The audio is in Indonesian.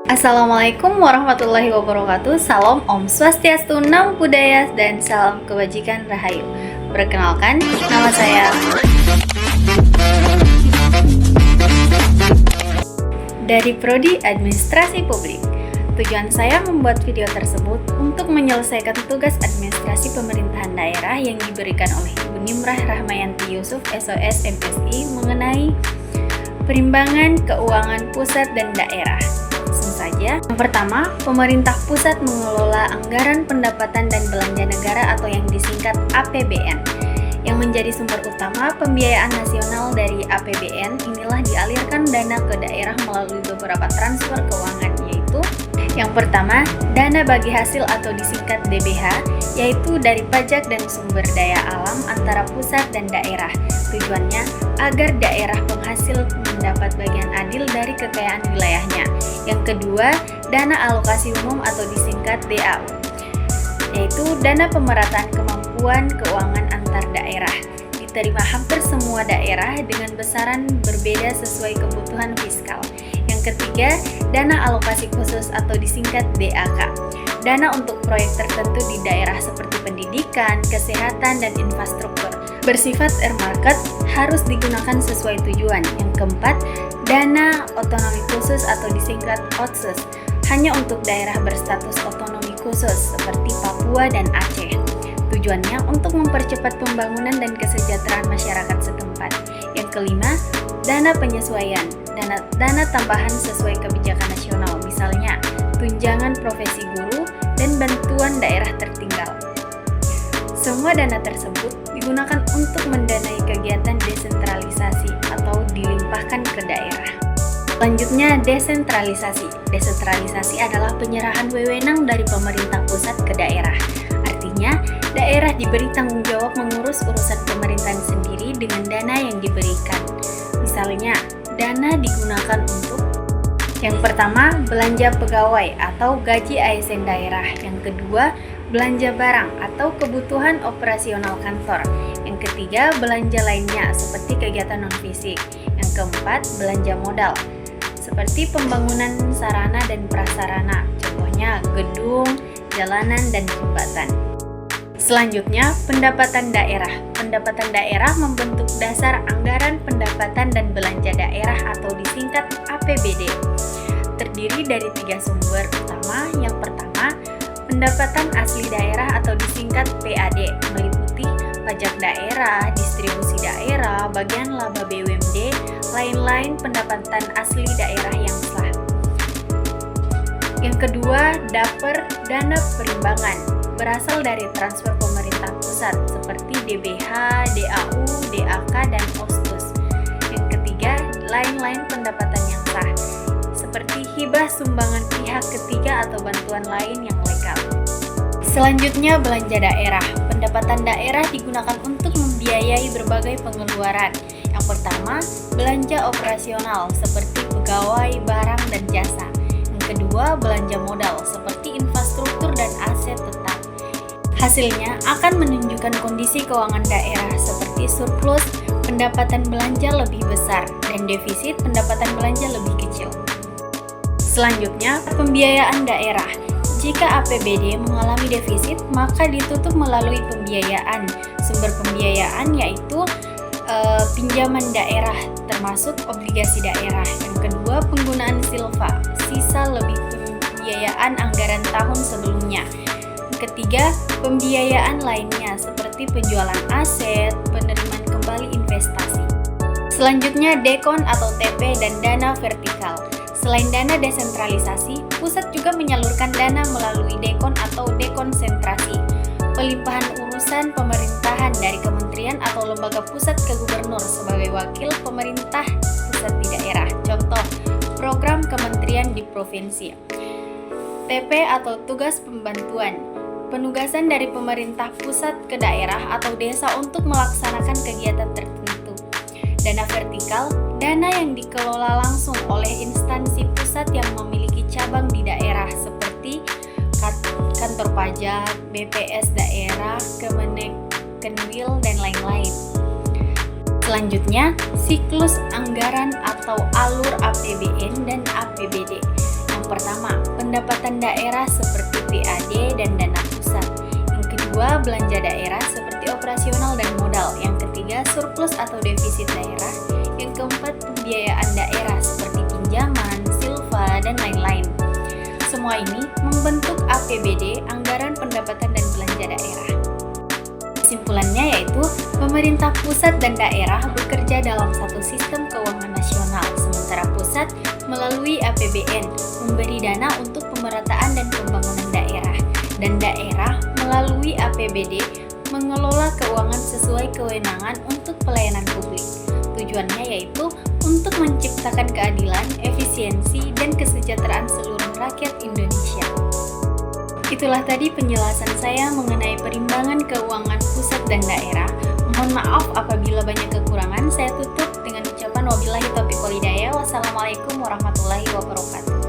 Assalamualaikum warahmatullahi wabarakatuh. Salam Om Swastiastu, Namo Buddhaya, dan salam kebajikan Rahayu. Perkenalkan, nama saya dari Prodi Administrasi Publik. Tujuan saya membuat video tersebut untuk menyelesaikan tugas administrasi pemerintahan daerah yang diberikan oleh Ibu Nimrah Rahmayanti Yusuf SOS MSI mengenai perimbangan keuangan pusat dan daerah. Saja. Yang pertama, pemerintah pusat mengelola anggaran pendapatan dan belanja negara atau yang disingkat APBN. Yang menjadi sumber utama pembiayaan nasional dari APBN inilah dialirkan dana ke daerah melalui beberapa transfer keuangan, yaitu yang pertama, dana bagi hasil atau disingkat DBH, yaitu dari pajak dan sumber daya alam antara pusat dan daerah. Tujuannya agar daerah penghasil mendapat bagian adil dari kekayaan wilayahnya. Yang kedua, dana alokasi umum atau disingkat DAU, yaitu dana pemerataan kemampuan keuangan antar daerah. Diterima hampir semua daerah dengan besaran berbeda sesuai kebutuhan fiskal. Yang ketiga, dana alokasi khusus atau disingkat DAK. Dana untuk proyek tertentu di daerah seperti pendidikan, kesehatan, dan infrastruktur. Bersifat earmarked harus digunakan sesuai tujuan. Yang keempat, dana otonomi khusus atau disingkat OTSUS, hanya untuk daerah berstatus otonomi khusus seperti Papua dan Aceh. Tujuannya untuk mempercepat pembangunan dan kesejahteraan masyarakat setempat. Yang kelima, dana penyesuaian, dana tambahan sesuai kebijakan nasional, misalnya tunjangan profesi guru dan bantuan daerah tertinggal. Semua dana tersebut digunakan untuk mendanai kegiatan desentralisasi atau dilimpahkan ke daerah. Selanjutnya, desentralisasi. Desentralisasi adalah penyerahan wewenang dari pemerintah pusat ke daerah. Artinya, daerah diberi tanggung jawab mengurus urusan pemerintahan sendiri dengan dana yang diberikan. Misalnya, dana digunakan untuk yang pertama, belanja pegawai atau gaji ASN daerah. Yang kedua, belanja barang atau kebutuhan operasional kantor. Yang ketiga, belanja lainnya seperti kegiatan non-fisik. Yang keempat, belanja modal seperti pembangunan sarana dan prasarana, contohnya gedung, jalanan, dan jembatan. Selanjutnya, pendapatan daerah. Pendapatan daerah membentuk dasar anggaran pendapatan dan belanja daerah atau disingkat APBD. Terdiri dari 3 sumber utama. Yang pertama, pendapatan asli daerah atau disingkat PAD, meliputi pajak daerah, distribusi daerah, bagian laba BUMD, lain-lain pendapatan asli daerah yang sah. Yang kedua, DAPER, dana perimbangan, berasal dari transfer pemerintah pusat seperti DBH, DAU, DAK, dan OSTUS. Yang ketiga, lain-lain pendapatan yang sah, seperti hibah sumbangan pihak ketiga atau bantuan lain yang legal. Selanjutnya, belanja daerah. Pendapatan daerah digunakan untuk membiayai berbagai pengeluaran. Yang pertama, belanja operasional seperti pegawai, barang, dan jasa. Yang kedua, belanja modal seperti infrastruktur dan aset tetap. Hasilnya akan menunjukkan kondisi keuangan daerah seperti surplus, pendapatan belanja lebih besar, dan defisit pendapatan belanja lebih kecil. Selanjutnya, pembiayaan daerah. Jika APBD mengalami defisit, maka ditutup melalui pembiayaan. Sumber pembiayaan yaitu pinjaman daerah, termasuk obligasi daerah. Yang kedua, penggunaan silva, sisa lebih pembiayaan anggaran tahun sebelumnya. Yang ketiga, pembiayaan lainnya seperti penjualan aset, penerimaan kembali investasi. Selanjutnya, dekon atau TP dan dana vertikal. Selain dana desentralisasi, pusat juga menyalurkan dana melalui dekon atau dekonsentrasi, pelimpahan urusan pemerintahan dari kementerian atau lembaga pusat ke gubernur sebagai wakil pemerintah pusat di daerah. Contoh, program kementerian di provinsi. TP atau tugas pembantuan, penugasan dari pemerintah pusat ke daerah atau desa untuk melaksanakan kegiatan tertentu. Dana vertikal, dana yang dikelola langsung oleh instansi pusat yang memiliki cabang di daerah seperti kantor pajak, BPS daerah, Kemenwil, dan lain-lain. Selanjutnya, siklus anggaran atau alur APBN dan APBD. Yang pertama, pendapatan daerah seperti PAD dan dana pusat. Yang kedua, belanja daerah seperti operasional dan modal. Yang ketiga, surplus atau defisit daerah. Yang keempat, pembiayaan daerah seperti pinjaman, silva, dan lain-lain. Semua ini membentuk APBD, anggaran pendapatan dan belanja daerah. Kesimpulannya yaitu, pemerintah pusat dan daerah bekerja dalam satu sistem keuangan nasional, sementara pusat melalui APBN memberi dana untuk pemerataan dan pembangunan daerah, dan daerah melalui APBD mengelola keuangan sesuai kewenangan untuk pelayanan publik. Tujuannya yaitu untuk menciptakan keadilan, efisiensi, dan kesejahteraan seluruh rakyat Indonesia. Itulah tadi penjelasan saya mengenai perimbangan keuangan pusat dan daerah. Mohon maaf apabila banyak kekurangan. Saya tutup dengan ucapan wabillahi taufiq wal hidayah. Wassalamualaikum warahmatullahi wabarakatuh.